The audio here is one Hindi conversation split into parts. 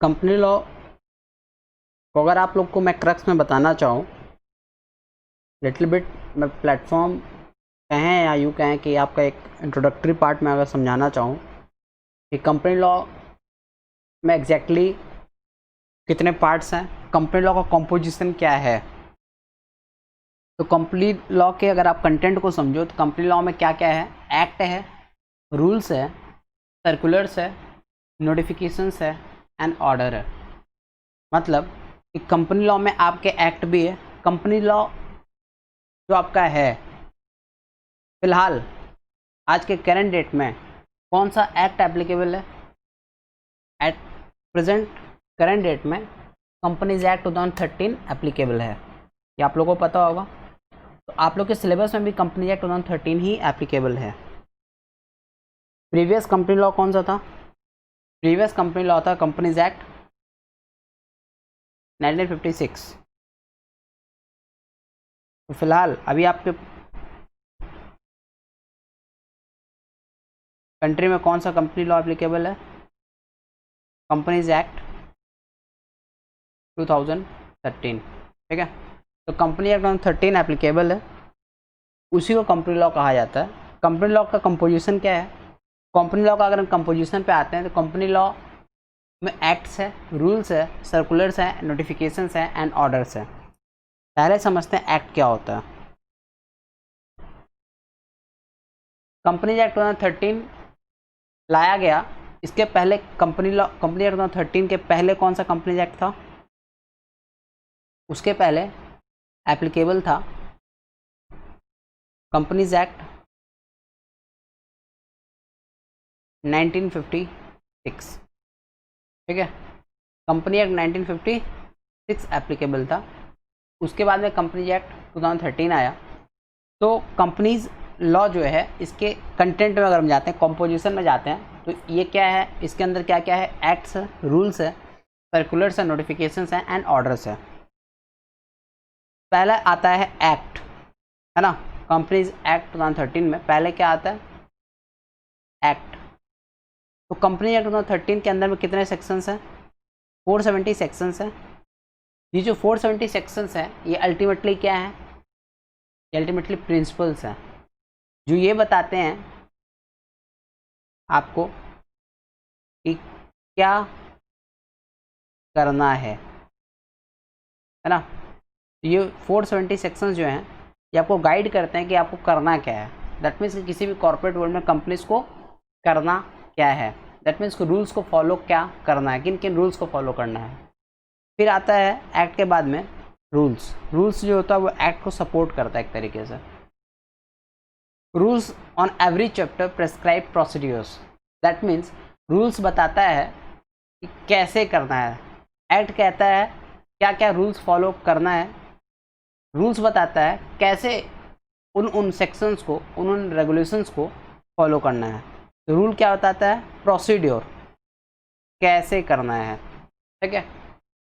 कंपनी लॉ को अगर आप लोग को मैं क्रक्स में बताना चाहूँ लिटिल बिट, मैं प्लेटफॉर्म कहें या यूँ कहें कि आपका एक इंट्रोडक्टरी पार्ट में अगर समझाना चाहूँ कि कंपनी लॉ में एग्जैक्टली कितने पार्ट्स हैं, कंपनी लॉ का कॉम्पोजिशन क्या है। तो कंपनी लॉ के अगर आप कंटेंट को समझो तो कंपनी लॉ में क्या क्या है, एक्ट है, रूल्स है, सर्कुलर्स है, नोटिफिकेशंस है एंड ऑर्डर है। मतलब कि कंपनी लॉ में आपके एक्ट भी है। कंपनी लॉ जो आपका है फिलहाल आज के करंट डेट में कौन सा एक्ट एप्लीकेबल है, एट प्रेजेंट करंट डेट में कंपनीज एक्ट 2013 एप्लीकेबल है। ये आप लोगों को पता होगा। तो आप लोग के सिलेबस में भी कंपनी एक्ट 2013 ही एप्लीकेबल है। प्रीवियस कंपनी लॉ कौन सा था? प्रीवियस कंपनी लॉ था कंपनीज एक्ट 1956। तो फिलहाल अभी आपके कंट्री में कौन सा कंपनी लॉ एप्लीकेबल है? Companies act 2013। ठीक है, तो कंपनी एक्ट 2013 एप्लीकेबल है, उसी को कंपनी लॉ कहा जाता है। कंपनी लॉ का कंपोजिशन क्या है? कंपनी लॉ का अगर हम कंपोजिशन पे आते हैं तो कंपनी लॉ में एक्ट्स है, रूल्स है, सर्कुलर्स है, नोटिफिकेशंस है एंड ऑर्डर्स है। पहले समझते हैं एक्ट क्या होता है। कंपनी एक्ट 2013 लाया गया, इसके पहले कंपनी एक्ट 2013 के पहले कौन सा कंपनी एक्ट था? उसके पहले एप्लीकेबल था कंपनीज एक्ट 1956। ठीक है, कंपनी एक्ट 1956 एप्लीकेबल था। उसके बाद में कंपनी एक्ट 2013 आया। तो कंपनीज लॉ जो है इसके कंटेंट में अगर हम जाते हैं, कॉम्पोजिशन में जाते हैं, तो ये क्या है, इसके अंदर क्या क्या है, एक्ट्स है, रूल्स है, सर्कुलर्स है, नोटिफिकेशंस है एंड ऑर्डर्स है। पहला आता है एक्ट, है ना। कंपनीज एक्ट 2013 में पहले क्या आता है, एक्ट। तो कंपनी एक्ट 2013 के अंदर में कितने सेक्शंस हैं? 470 सेक्शंस हैं। ये जो 470 सेक्शंस हैं ये अल्टीमेटली क्या है, अल्टीमेटली प्रिंसिपल्स हैं जो ये बताते हैं आपको कि क्या करना है ना। ये 470 सेक्शंस जो हैं ये आपको गाइड करते हैं कि आपको करना क्या है। दैट मीन्स कि किसी भी कॉर्पोरेट वर्ल्ड में कंपनीज को करना क्या है। दैट मीन्स कि रूल्स को फॉलो क्या करना है, किन किन रूल्स को फॉलो करना है। फिर आता है एक्ट के बाद में रूल्स जो होता है वो एक्ट को सपोर्ट करता है एक तरीके से। Rules on every chapter prescribe procedures. That means rules बताता है कि कैसे करना है। एक्ट कहता है क्या क्या रूल्स फॉलो करना है, रूल्स बताता है कैसे उन सेक्शंस को, उन रेगुलेशंस को फॉलो करना है। तो रूल क्या बताता है, प्रोसीड्योर, कैसे करना है। ठीक है,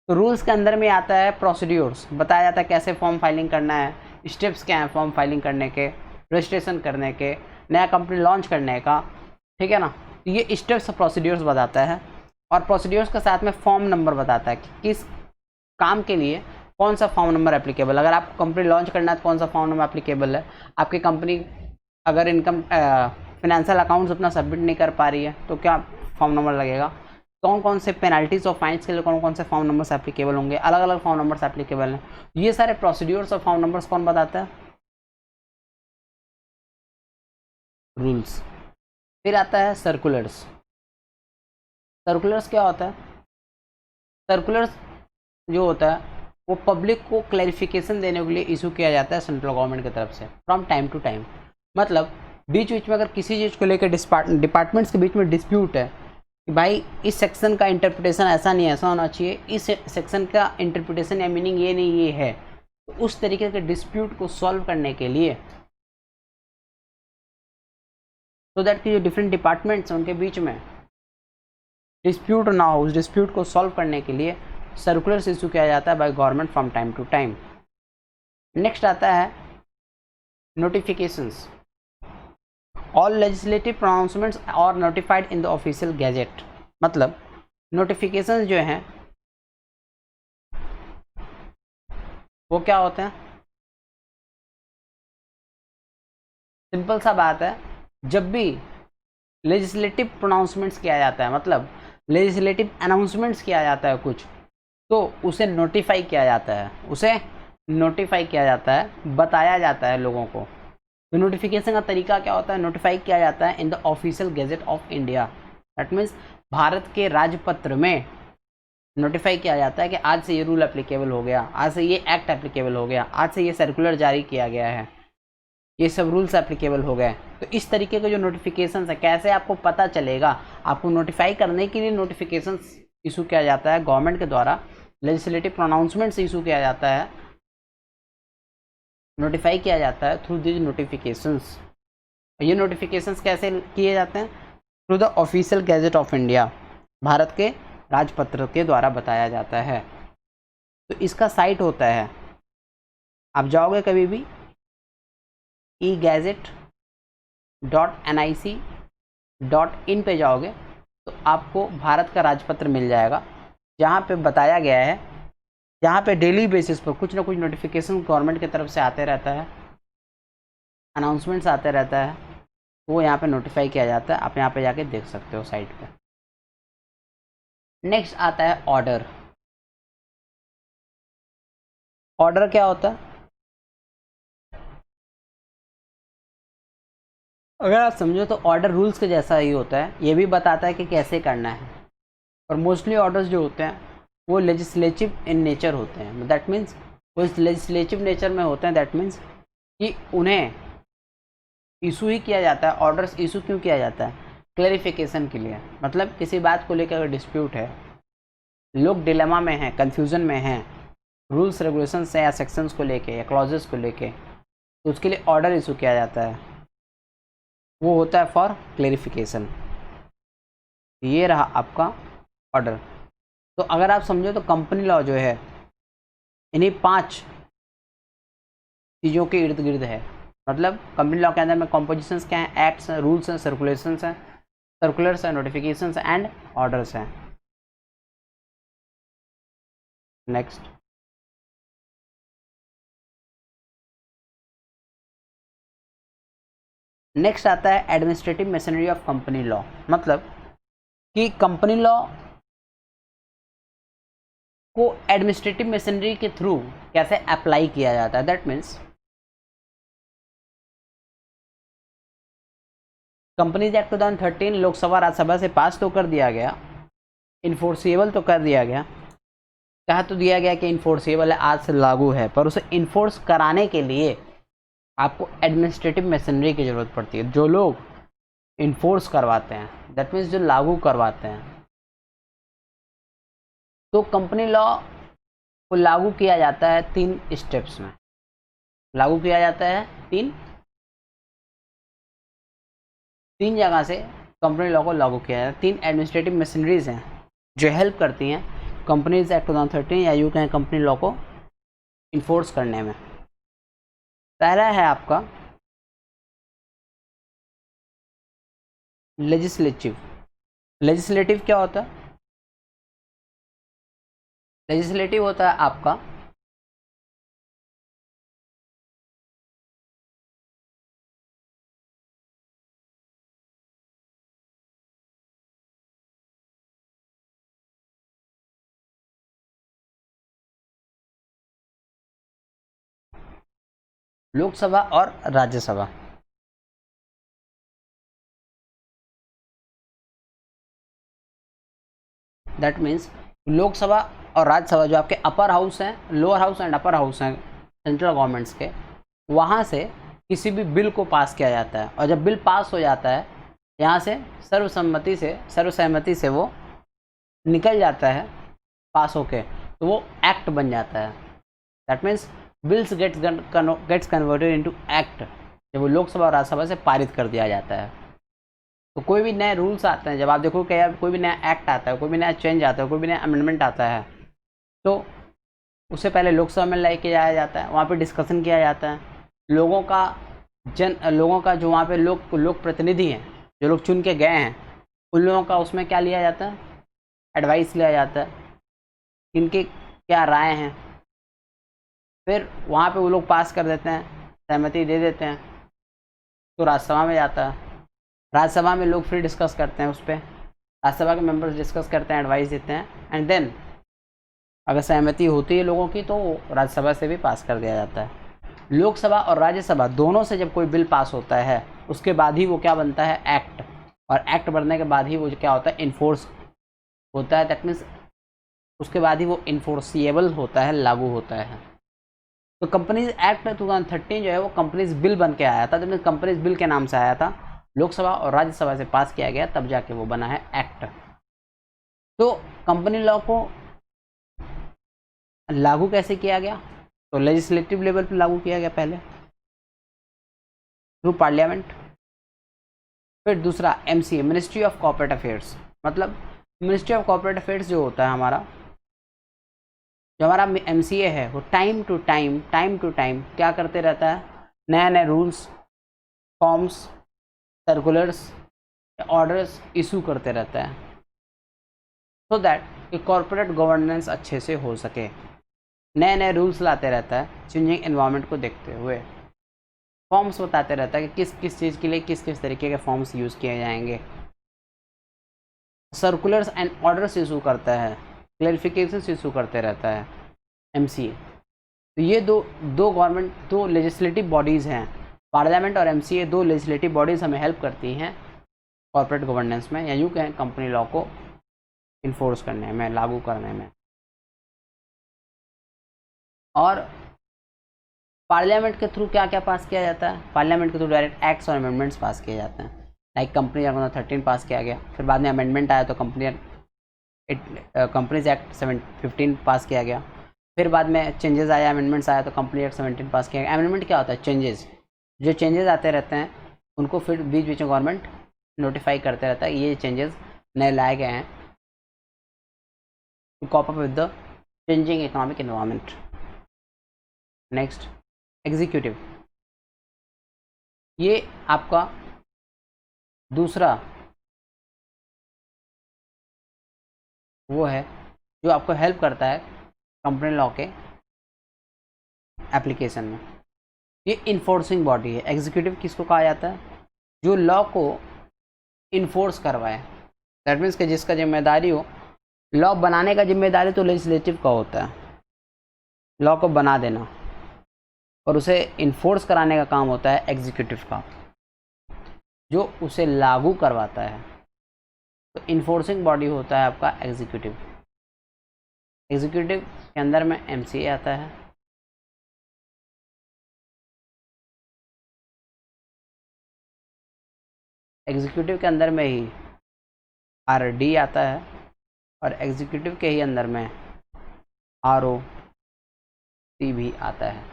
तो रूल्स के अंदर में आता है प्रोसीड्योर्स, बताया जाता है कैसे फॉर्म फाइलिंग करना है, स्टेप्स क्या हैं फॉर्म फाइलिंग करने के, रजिस्ट्रेशन करने के, नया कंपनी लॉन्च करने का। ठीक है ना, तो ये स्टेप्स प्रोसीड्योर्स बताता है। और प्रोसीड्योर्स के साथ में फॉर्म नंबर बताता है कि किस काम के लिए कौन सा फॉर्म नंबर एप्लीकेबल। अगर आपको कंपनी लॉन्च करना है तो कौन सा फॉर्म नंबर एप्लीकेबल है। आपकी कंपनी अगर इनकम फिनेंशियल अकाउंट्स अपना सबमिट नहीं कर पा रही है तो क्या फॉर्म नंबर लगेगा। कौन कौन से पेनल्टीज और फाइन्स के लिए कौन कौन से फॉर्म नंबर्स एप्लीकेबल होंगे, अलग अलग फॉर्म नंबर्स एप्लीकेबल हैं। ये सारे प्रोसीड्योर्स और फॉर्म नंबर्स कौन बताता है, रूल्स। फिर आता है सर्कुलर्स। सर्कुलर्स क्या होता है, सर्कुलर्स जो होता है वो पब्लिक को क्लैरिफिकेशन देने के लिए इशू किया जाता है सेंट्रल गवर्नमेंट की तरफ से फ्रॉम टाइम टू टाइम। मतलब बीच बीच में अगर किसी चीज़ को लेकर डिपार्टमेंट्स के बीच में डिस्प्यूट है कि भाई इस सेक्शन का इंटरप्रिटेशन ऐसा नहीं ऐसा होना चाहिए, इस सेक्शन का इंटरप्रिटेशन या मीनिंग ये नहीं ये है, तो उस तरीके के डिस्प्यूट को सॉल्व करने के लिए तो दैट कि जो डिफरेंट डिपार्टमेंट्स हैं उनके बीच में डिस्प्यूट ना हो, उस डिस्प्यूट को सॉल्व करने के लिए सर्कुलर्स इशू किया जाता है by government from time to time. Next आता है notifications. All legislative pronouncements are notified in the official gazette. मतलब नोटिफिकेशन जो हैं वो क्या होते हैं? सिंपल सा बात है, जब भी लेजिस्लेटिव प्रोनाउंसमेंट्स किया जाता है, मतलब लेजिस्लेटिव अनाउंसमेंट्स किया जाता है कुछ, तो उसे नोटिफाई किया जाता है, उसे नोटिफाई किया जाता है, बताया जाता है लोगों को। तो नोटिफिकेशन का तरीका क्या होता है? नोटिफाई किया जाता है इन the official gadget of India. That means Bharat के राजपत्र में नोटिफाई किया जाता है कि आज से ये रूल एप्लीकेबल हो गया, आज से ये एक्ट एप्लीकेबल हो गया, आज से ये सर्कुलर जारी किया गया है, ये सब रूल्स एप्लीकेबल हो गए। तो इस तरीके के जो नोटिफिकेशन है, कैसे आपको पता चलेगा? आपको नोटिफाई करने के लिए नोटिफिकेशन इशू किया जाता है गवर्नमेंट के द्वारा, लेजिस्लेटिव प्रोनाउंसमेंट्स इशू किया जाता है, नोटिफाई किया जाता है थ्रू दिस नोटिफिकेशंस। ये नोटिफिकेशंस कैसे किए जाते हैं? Through the official gadget of India, Bharat के राजपत्र के द्वारा बताया जाता है। तो इसका साइट होता है, आप जाओगे कभी भी egazette.nic.in पे जाओगे तो आपको भारत का राजपत्र मिल जाएगा, जहाँ पे बताया गया है, जहाँ पे डेली बेसिस पर कुछ ना कुछ नोटिफिकेशन गवर्नमेंट की तरफ से आते रहता है, अनाउंसमेंट्स आते रहता है, वो यहाँ पे नोटिफाई किया जाता है। आप यहाँ पे जाके देख सकते हो साइट पे। नेक्स्ट आता है ऑर्डर। ऑर्डर क्या होता है? अगर आप समझो तो ऑर्डर रूल्स के जैसा ही होता है, ये भी बताता है कि कैसे करना है। और मोस्टली ऑर्डर्स जो होते हैं वो लेजिस्लेटिव इन नेचर होते हैं। दैट मीन्स वो लेजिस्लेटिव नेचर में होते हैं। दैट मीन्स कि उन्हें इशू ही किया जाता है। ऑर्डर्स इशू क्यों किया जाता है? क्लैरिफिकेशन के लिए। मतलब किसी बात को लेकर अगर डिस्प्यूट है, लोग डिलेमा में हैं, कन्फ्यूज़न में हैं, रूल्स रेगुलेशंस या सेक्शंस को लेके या क्लॉजेस को लेके, तो उसके लिए ऑर्डर इशू किया जाता है। वो होता है फॉर क्लैरिफिकेशन। ये रहा आपका ऑर्डर। तो अगर आप समझो तो कंपनी लॉ जो है इन्हीं 5 चीज़ों के इर्द गिर्द है। मतलब कंपनी लॉ के अंदर में कॉम्पोजिशंस क्या हैं? एक्ट्स हैं, रूल्स हैं, सर्कुलेशंस हैं, सर्कुलर्स हैं, नोटिफिकेशंस एंड ऑर्डर्स हैं। नेक्स्ट आता है administrative machinery of company law. मतलब कि कंपनी लॉ को एडमिनिस्ट्रेटिव मशीनरी के थ्रू कैसे अप्लाई किया जाता है। That means companies act 2013 Lok Sabha Rajya Sabha से पास तो कर दिया गया, इन्फोर्सेबल तो कर दिया गया, कहा तो दिया गया कि इन्फोर्सेबल है, आज से लागू है, पर उसे इन्फोर्स कराने के लिए आपको एडमिनिस्ट्रेटिव मशीनरी की ज़रूरत पड़ती है, जो लोग इन्फोर्स करवाते हैं। दैट मीन्स जो लागू करवाते हैं। तो कंपनी लॉ को लागू किया जाता है 3 स्टेप्स में। लागू किया जाता है तीन जगह से कंपनी लॉ को लागू किया जाता है। 3 एडमिनिस्ट्रेटिव मशीनरीज हैं जो हेल्प करती हैं कंपनीज एक्ट 2013 या यूँ कहें कंपनी लॉ को इन्फोर्स करने में। पहला है आपका लेजिस्लेटिव। लेजिस्लेटिव क्या होता है? लेजिस्लेटिव होता है आपका लोकसभा और राज्यसभा। दैट मीन्स लोकसभा और राज्यसभा जो आपके अपर हाउस हैं, lower house and upper house हैं सेंट्रल गवर्नमेंट्स के, वहाँ से किसी भी बिल को पास किया जाता है। और जब बिल पास हो जाता है यहाँ से सर्वसहमति से वो निकल जाता है पास होके, तो वो एक्ट बन जाता है। That means bills gets converted into act जब वो लोकसभा और राज्यसभा से पारित कर दिया जाता है। तो कोई भी नए रूल्स आते हैं, जब आप देखो कि यार कोई भी नया एक्ट आता है, कोई भी नया चेंज आता है, कोई भी नया अमेंडमेंट आता है, तो उससे पहले लोकसभा में लेके जाया जाता है, वहाँ पे डिस्कशन किया जाता है। लोगों का जो वहाँ पे लोक प्रतिनिधि हैं, जो लोग चुन के गए हैं, उन लोगों का उसमें क्या लिया जाता है? एडवाइस लिया जाता है, इनके क्या राय हैं, फिर वहाँ पे वो लोग पास कर देते हैं, सहमति दे देते हैं, तो राज्यसभा में जाता है। राज्यसभा में लोग फिर डिस्कस करते हैं उस पर, राज्यसभा के मेंबर्स डिस्कस करते हैं, एडवाइस देते हैं, एंड देन अगर सहमति होती है लोगों की तो राज्यसभा से भी पास कर दिया जाता है। लोकसभा और राज्यसभा दोनों से जब कोई बिल पास होता है उसके बाद ही वो क्या बनता है, एक्ट, और एक्ट बनने के बाद ही वो क्या होता है, इन्फोर्स होता है। दैट मीन्स उसके बाद ही वो इन्फोर्सिएबल होता है, लागू होता है। तो कंपनीज एक्ट 2013 जो है वो कंपनीज बिल बन के आया था, जब कंपनीज बिल के नाम से आया था, लोकसभा और राज्यसभा से पास किया गया, तब जाके वो बना है एक्ट। तो कंपनी लॉ को लागू कैसे किया गया, तो लेजिस्लेटिव लेवल पे लागू किया गया पहले थ्रू पार्लियामेंट। फिर दूसरा MCA, ministry of corporate affairs, मतलब मिनिस्ट्री ऑफ कॉर्पोरेट अफेयर्स जो होता है हमारा, जो हमारा एमसीए है वो टाइम टू टाइम क्या करते रहता है, नए नए rules, forms, circulars, orders issue करते रहता है, सो दैट कि कॉर्पोरेट गवर्नेंस अच्छे से हो सके। नए नए रूल्स लाते रहता है, चेंजिंग एनवायरनमेंट को देखते हुए। फॉर्म्स बताते रहता है कि किस किस चीज़ के लिए किस किस तरीके के फॉर्म्स यूज़ किए जाएंगे। सर्कुलर्स एंड ऑर्डर्स इशू करता है, क्लैरिफिकेशंस इशू करते रहता है एमसीए। तो ये दो लेजिस्लेटिव बॉडीज़ हैं, पार्लियामेंट और एमसीए, दो लेजिस्लेटिव बॉडीज़ हमें हेल्प करती हैं कॉर्पोरेट गवर्नेंस में, या यूँ कहें कंपनी लॉ को इन्फोर्स करने में, लागू करने में। और पार्लियामेंट के थ्रू क्या क्या पास किया जाता है, पार्लियामेंट के थ्रू डायरेक्ट एक्ट्स और अमेंडमेंट्स पास किए जाते हैं। लाइक कंपनी एक्ट 2013 पास किया गया, फिर बाद में अमेंडमेंट आया तो कंपनीज एक्ट 15 पास किया गया, फिर बाद में चेंजेस आया, अमेंडमेंट्स आया तो कंपनी एक्ट 17 पास किया गया। अमेंडमेंट क्या होता है, चेंजेस, जो चेंजेस आते रहते हैं उनको फिर बीच बीच में गवर्नमेंट नोटिफाई करते रहता है, ये चेंजेस नए लाए गए हैं to cope up with the changing economic environment. Next executive, ये आपका दूसरा वो है जो आपको हेल्प करता है कंपनी लॉ के एप्लीकेशन में। ये इन्फोर्सिंग बॉडी है। एग्जीक्यूटिव किसको कहा जाता है, जो लॉ को इन्फोर्स करवाए। दैट मीन्स कि जिसका जिम्मेदारी हो, लॉ बनाने का जिम्मेदारी तो लेजिस्लेटिव का होता है, लॉ को बना देना, और उसे इन्फोर्स कराने का काम होता है एग्जीक्यूटिव का, जो उसे लागू करवाता है। तो इन्फोर्सिंग बॉडी होता है आपका एग्जीक्यूटिव। एग्जीक्यूटिव के अंदर में एमसीए आता है, एग्जीक्यूटिव के अंदर में ही आरडी आता है, और एग्जीक्यूटिव के ही अंदर में आरओसी भी आता है।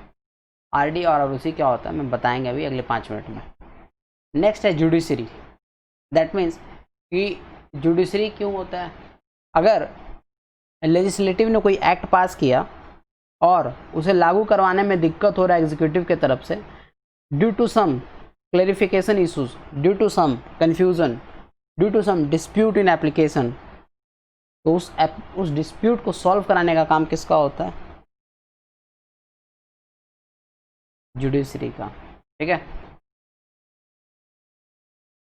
आरडी और आरओसी क्या होता है मैं बताएंगे अभी अगले 5 मिनट में। नेक्स्ट है जुडिशरी। दैट मीन्स कि जुडिशरी क्यों होता है, अगर लेजिस्लेटिव ने कोई एक्ट पास किया और उसे लागू करवाने में दिक्कत हो रहा है एग्जीक्यूटिव के तरफ से, due to some clarification issues, due to some confusion, due to some dispute in application, तो उस डिस्प्यूट को सॉल्व कराने का काम किसका होता है, जुडिशरी का। ठीक है,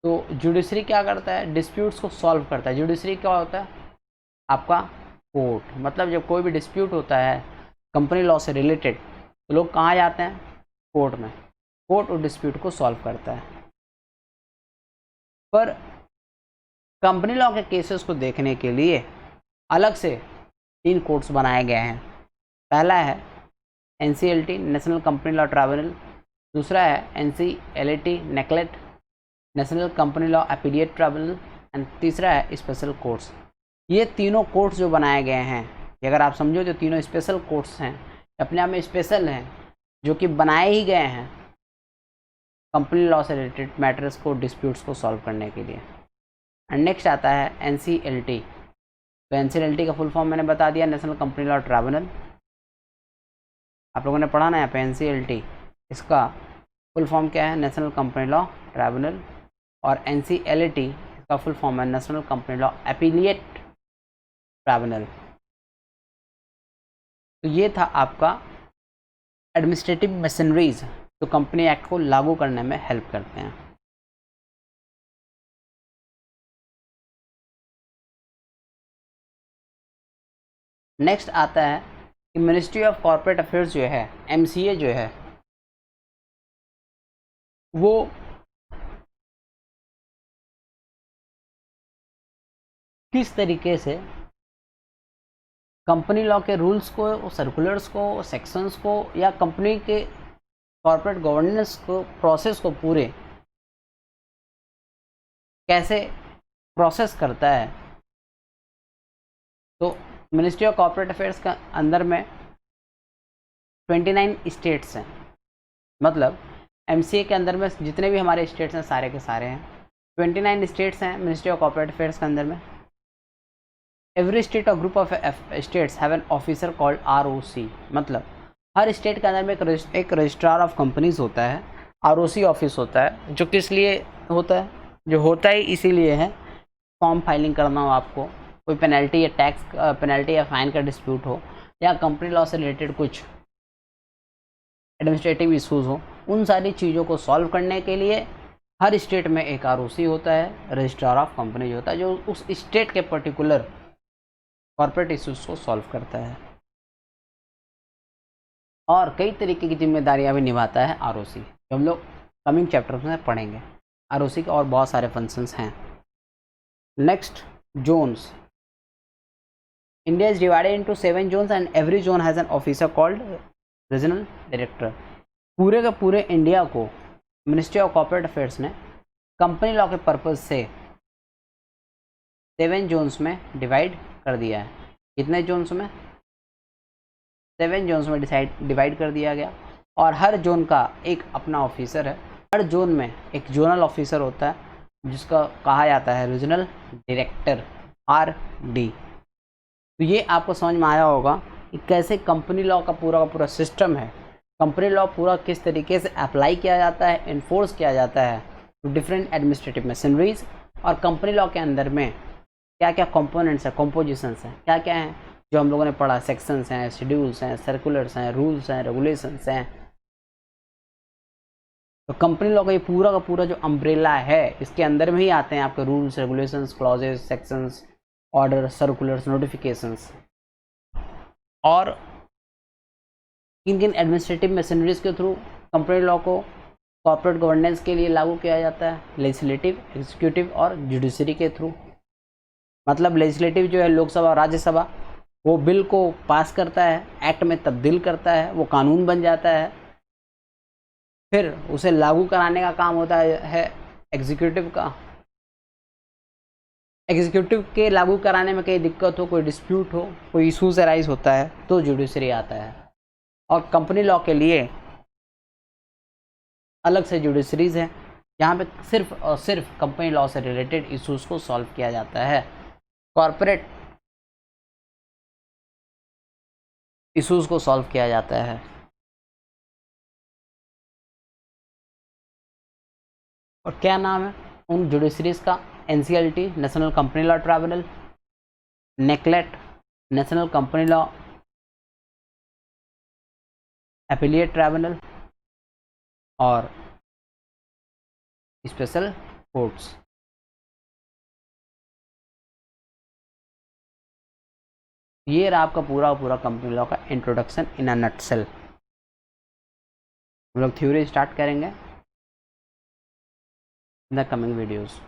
तो जुडिशरी क्या करता है, डिस्प्यूट्स को सॉल्व करता है। जुडिशरी क्या होता है आपका कोर्ट, मतलब जब कोई भी डिस्प्यूट होता है कंपनी लॉ से रिलेटेड तो लोग कहाँ जाते हैं, कोर्ट में। कोर्ट उस डिस्प्यूट को सॉल्व करता है। पर कंपनी लॉ के केसेस को देखने के लिए अलग से 3 कोर्ट्स बनाए गए हैं। पहला है NCLT, national company law tribunal, दूसरा है NCLAT, necklet, national company law appellate tribunal, and तीसरा है स्पेशल कोर्ट्स। ये तीनों कोर्ट्स जो बनाए गए हैं, अगर आप समझो जो तीनों स्पेशल कोर्ट्स हैं, अपने आप में स्पेशल हैं, जो कि बनाए ही गए हैं कंपनी लॉ से रिलेटेड मैटर्स को, डिस्प्यूट्स को सॉल्व करने के लिए। एंड नेक्स्ट आता है NCLT। तो NCLT का फुल फॉर्म मैंने बता दिया, नेशनल कंपनी लॉ ट्राइब्यूनल। आप लोगों ने पढ़ा ना यहाँ पे NCLT, इसका फुल फॉर्म क्या है, नेशनल कंपनी लॉ ट्राइब्यूनल। और NCLAT इसका फुल फॉर्म है national company law appellate tribunal. तो ये था आपका एडमिनिस्ट्रेटिव मशीनरीज जो कंपनी एक्ट को लागू करने में हेल्प करते हैं। नेक्स्ट आता है कि मिनिस्ट्री ऑफ कॉर्पोरेट अफेयर्स जो है, MCA जो है, वो किस तरीके से कंपनी लॉ के रूल्स को, सर्कुलर्स को, सेक्शंस को या कंपनी के कॉर्पोरेट गवर्नेंस को, प्रोसेस को पूरे कैसे प्रोसेस करता है। तो मिनिस्ट्री ऑफ कॉर्पोरेट अफेयर्स का अंदर में 29 स्टेट्स हैं, मतलब MCA के अंदर में जितने भी हमारे स्टेट्स हैं सारे के सारे हैं, 29 स्टेट्स हैं मिनिस्ट्री ऑफ कॉर्पोरेट अफेयर्स के अंदर में। एवरी स्टेट और group of states have an officer called ROC, मतलब हर स्टेट के अंदर में एक रजिस्ट्रार ऑफ कंपनीज होता है, ROC ऑफिस होता है, जो किस लिए होता है, जो होता ही इसीलिए है फॉर्म फाइलिंग करना हो, आपको कोई पेनल्टी या टैक्स पेनल्टी या फाइन का डिस्प्यूट हो या कंपनी लॉ से रिलेटेड कुछ एडमिनिस्ट्रेटिव इशूज़ हो, उन सारी चीज़ों को सॉल्व करने के लिए हर स्टेट में एक ROC होता है, रजिस्ट्रार ऑफ कंपनीज होता है, जो उस स्टेट के पर्टिकुलर कॉर्पोरेट इशूज़ को सॉल्व करता है और कई तरीके की जिम्मेदारियां भी निभाता है ROC, जो हम लोग कमिंग चैप्टर में पढ़ेंगे। ROC के और बहुत सारे फंक्शंस हैं। Next, zones. India is divided into 7 zones and every zone has an officer called regional director. पूरे के पूरे इंडिया को मिनिस्ट्री ऑफ कॉर्पोरेट अफेयर्स ने कंपनी लॉ के पर्पज़ से 7 जोन्स में डिवाइड कर दिया है। कितने जोन्स में? 7 जोन्स में डिवाइड कर दिया गया और हर जोन का एक अपना ऑफिसर है। हर जोन में एक जोनल ऑफिसर होता है जिसका कहा जाता है रीजनल डायरेक्टर, RD। तो ये आपको समझ में आया होगा कि कैसे कंपनी लॉ का पूरा सिस्टम है, कंपनी लॉ पूरा किस तरीके से अप्लाई किया जाता है, इन्फोर्स किया जाता है टू डिफरेंट एडमिनिस्ट्रेटिव मशीनरीज, और कंपनी लॉ के अंदर में क्या क्या कंपोनेंट्स हैं, कॉम्पोजिशंस हैं, क्या क्या हैं जो हम लोगों ने पढ़ा, सेक्शंस हैं, शेड्यूल्स हैं, सर्कुलर्स हैं, रूल्स हैं, रेगुलेशंस हैं। तो कंपनी लॉ का ये पूरा जो अम्ब्रेला है, इसके अंदर में ही आते हैं आपके rules, regulations, clauses, sections, order, circulars, notifications. और किन किन एडमिनिस्ट्रेटिव मशीनरीज के थ्रू कंपनी लॉ को कॉर्पोरेट गवर्नेंस के लिए लागू किया जाता है? लेजिस्लेटिव, एग्जीक्यूटिव और जुडिशरी के थ्रू। मतलब लेजिस्लेटिव जो है लोकसभा और राज्यसभा, वो बिल को पास करता है, एक्ट में तब्दील करता है, वो कानून बन जाता है, फिर उसे लागू कराने का काम होता है एग्जीक्यूटिव का। एग्जीक्यूटिव के लागू कराने में कहीं दिक्कत हो, कोई डिस्प्यूट हो, कोई इशूज अराइज होता है तो जुडिशरी आता है। और कंपनी लॉ के लिए अलग से जुडिशरीज है, जहाँ पे सिर्फ और सिर्फ कंपनी लॉ से रिलेटेड इशूज़ को सॉल्व किया जाता है, कॉर्पोरेट इशूज़ को सॉल्व किया जाता है। और क्या नाम है उन जुडिशरीज का? NCLT, national company law tribunal, necklet, national company law appellate tribunal, और स्पेशल कोर्ट्स। ये रहा आपका पूरा कंपनी लॉ का इंट्रोडक्शन इन अ नटसेल। हम लोग थ्योरी स्टार्ट करेंगे इन द कमिंग वीडियोज़।